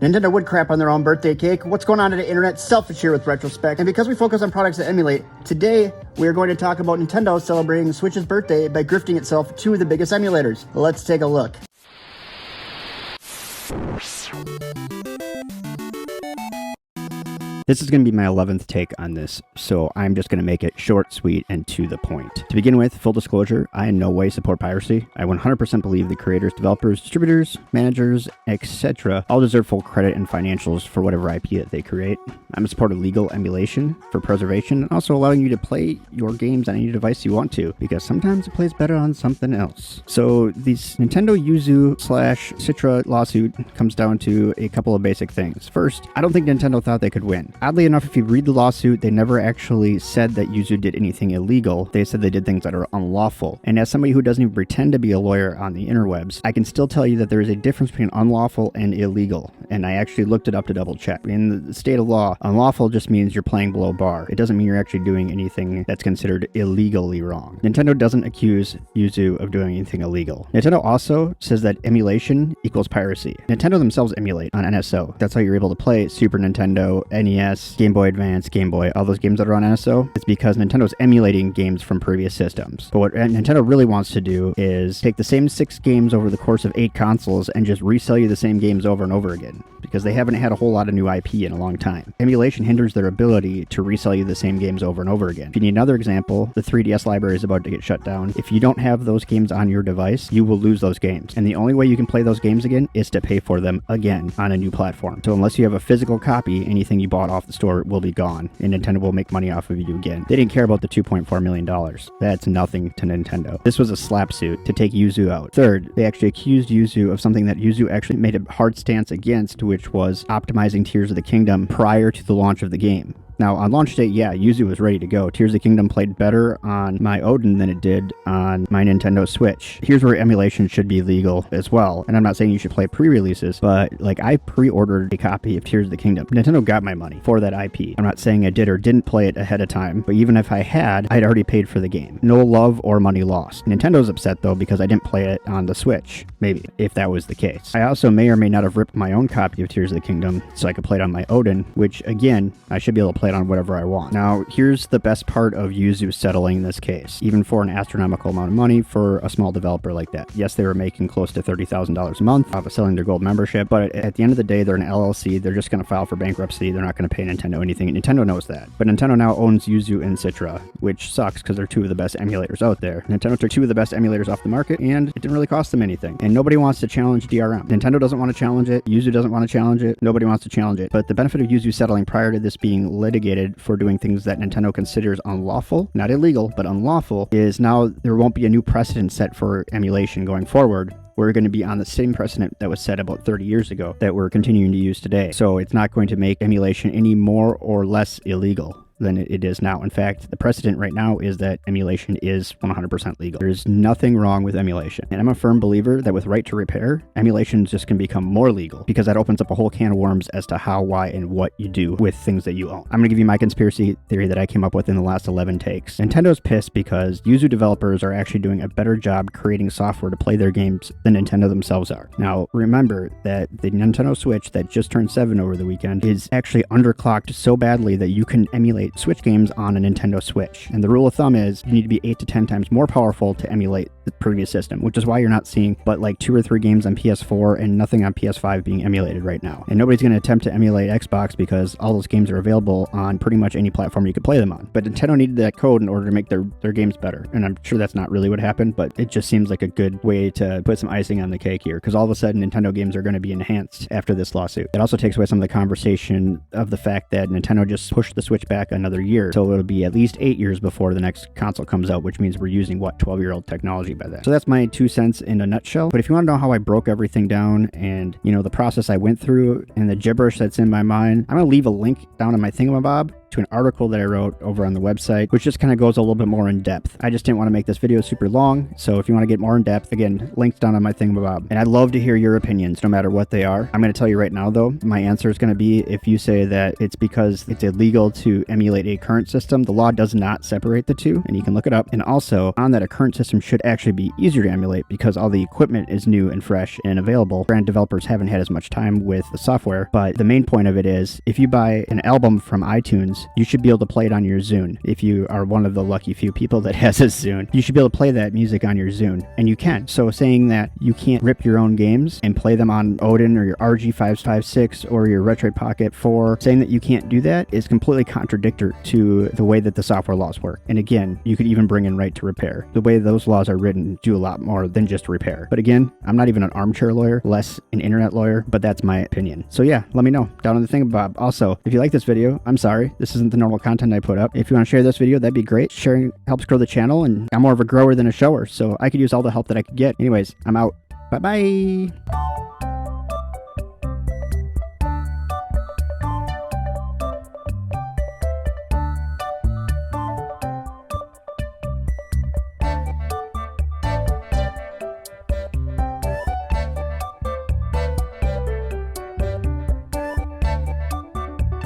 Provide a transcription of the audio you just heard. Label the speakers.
Speaker 1: Nintendo would crap on their own birthday cake. What's going on in the internet? Selfish here with Retrospect. And because we focus on products that emulate, today we are going to talk about Nintendo celebrating Switch's birthday by grifting itself to the biggest emulators. Let's take a look. This is going to be my 11th take on this, so I'm just going to make it short, sweet, and to the point. To begin with, full disclosure, I in no way support piracy. I 100% believe the creators, developers, distributors, managers, etc. all deserve full credit and financials for whatever IP that they create. I'm a supporter of legal emulation for preservation and also allowing you to play your games on any device you want to, because sometimes it plays better on something else. So this Nintendo Yuzu / Citra lawsuit comes down to a couple of basic things. First, I don't think Nintendo thought they could win. Oddly enough, if you read the lawsuit, they never actually said that Yuzu did anything illegal. They said they did things that are unlawful. And as somebody who doesn't even pretend to be a lawyer on the interwebs, I can still tell you that there is a difference between unlawful and illegal. And I actually looked it up to double check. In the state of law, unlawful just means you're playing below bar. It doesn't mean you're actually doing anything that's considered illegally wrong. Nintendo doesn't accuse Yuzu of doing anything illegal. Nintendo also says that emulation equals piracy. Nintendo themselves emulate on NSO. That's how you're able to play Super Nintendo, NES, Game Boy Advance, Game Boy, all those games that are on NSO. It's because Nintendo's emulating games from previous systems. But what Nintendo really wants to do is take the same 6 games over the course of 8 consoles and just resell you the same games over and over again, because they haven't had a whole lot of new IP in a long time. Emulation hinders their ability to resell you the same games over and over again. If you need another example, the 3DS library is about to get shut down. If you don't have those games on your device, you will lose those games. And the only way you can play those games again is to pay for them again on a new platform. So unless you have a physical copy, anything you bought off the store will be gone, and Nintendo will make money off of you again. They didn't care about the $2.4 million. That's nothing to Nintendo. This was a slap suit to take Yuzu out. Third, they actually accused Yuzu of something that Yuzu actually made a hard stance against, which was optimizing Tears of the Kingdom prior to the launch of the game. Now, on launch date, yeah, Yuzu was ready to go. Tears of the Kingdom played better on my Odin than it did on my Nintendo Switch. Here's where emulation should be legal as well. And I'm not saying you should play pre-releases, but like I pre-ordered a copy of Tears of the Kingdom. Nintendo got my money for that IP. I'm not saying I did or didn't play it ahead of time, but even if I had, I'd already paid for the game. No love or money lost. Nintendo's upset though because I didn't play it on the Switch, maybe, if that was the case. I also may or may not have ripped my own copy of Tears of the Kingdom so I could play it on my Odin, which again, I should be able to play it on whatever I want. Now, here's the best part of Yuzu settling this case, even for an astronomical amount of money for a small developer like that. Yes, they were making close to $30,000 a month off of selling their gold membership, but at the end of the day, they're an LLC. They're just going to file for bankruptcy. They're not going to pay Nintendo anything. And Nintendo knows that. But Nintendo now owns Yuzu and Citra, which sucks because they're 2 of the best emulators out there. Nintendo took 2 of the best emulators off the market, and it didn't really cost them anything. And nobody wants to challenge DRM. Nintendo doesn't want to challenge it. Yuzu doesn't want to challenge it. Nobody wants to challenge it. But the benefit of Yuzu settling prior to this being litigated for doing things that Nintendo considers unlawful, not illegal, but unlawful, is now there won't be a new precedent set for emulation going forward. We're going to be on the same precedent that was set about 30 years ago that we're continuing to use today. So it's not going to make emulation any more or less illegal than it is now. In fact, the precedent right now is that emulation is 100% legal. There's nothing wrong with emulation. And I'm a firm believer that with right to repair, emulation just can become more legal, because that opens up a whole can of worms as to how, why, and what you do with things that you own. I'm going to give you my conspiracy theory that I came up with in the last 11 takes. Nintendo's pissed because Yuzu developers are actually doing a better job creating software to play their games than Nintendo themselves are. Now, remember that the Nintendo Switch that just turned 7 over the weekend is actually underclocked so badly that you can emulate Switch games on a Nintendo Switch. And the rule of thumb is you need to be 8 to 10 times more powerful to emulate the previous system, which is why you're not seeing but like 2 or 3 games on PS4 and nothing on PS5 being emulated right now. And nobody's going to attempt to emulate Xbox because all those games are available on pretty much any platform you could play them on. But Nintendo needed that code in order to make their games better. And I'm sure that's not really what happened, but it just seems like a good way to put some icing on the cake here, because all of a sudden Nintendo games are going to be enhanced after this lawsuit. It also takes away some of the conversation of the fact that Nintendo just pushed the Switch back another year, so it'll be at least 8 years before the next console comes out, which means we're using 12-year-old technology by then. So that's my 2 cents in a nutshell. But if you want to know how I broke everything down and the process I went through and the gibberish that's in my mind, I'm going to leave a link down in my thingamabob to an article that I wrote over on the website, which just kind of goes a little bit more in depth. I just didn't want to make this video super long, so if you want to get more in depth, again, links down on my thingamabob. And I'd love to hear your opinions, no matter what they are. I'm going to tell you right now, though, my answer is going to be if you say that it's because it's illegal to emulate a current system, the law does not separate the two, and you can look it up. And also, on that, a current system should actually be easier to emulate because all the equipment is new and fresh and available. Brand developers haven't had as much time with the software, but the main point of it is if you buy an album from iTunes, you should be able to play it on your Zune. If you are one of the lucky few people that has a Zune, you should be able to play that music on your Zune, and you can. So saying that you can't rip your own games and play them on Odin or your RG556 or your Retroid Pocket 4, saying that you can't do that is completely contradictory to the way that the software laws work. And again, you could even bring in right to repair. The way those laws are written do a lot more than just repair. But again, I'm not even an armchair lawyer, less an internet lawyer, but that's my opinion. So yeah, let me know down in the thingamabob. Also, if you like this video, I'm sorry, this isn't the normal content I put up. If you want to share this video, that'd be great. Sharing helps grow the channel, and I'm more of a grower than a shower, so I could use all the help that I could get. Anyways, I'm out. Bye-bye.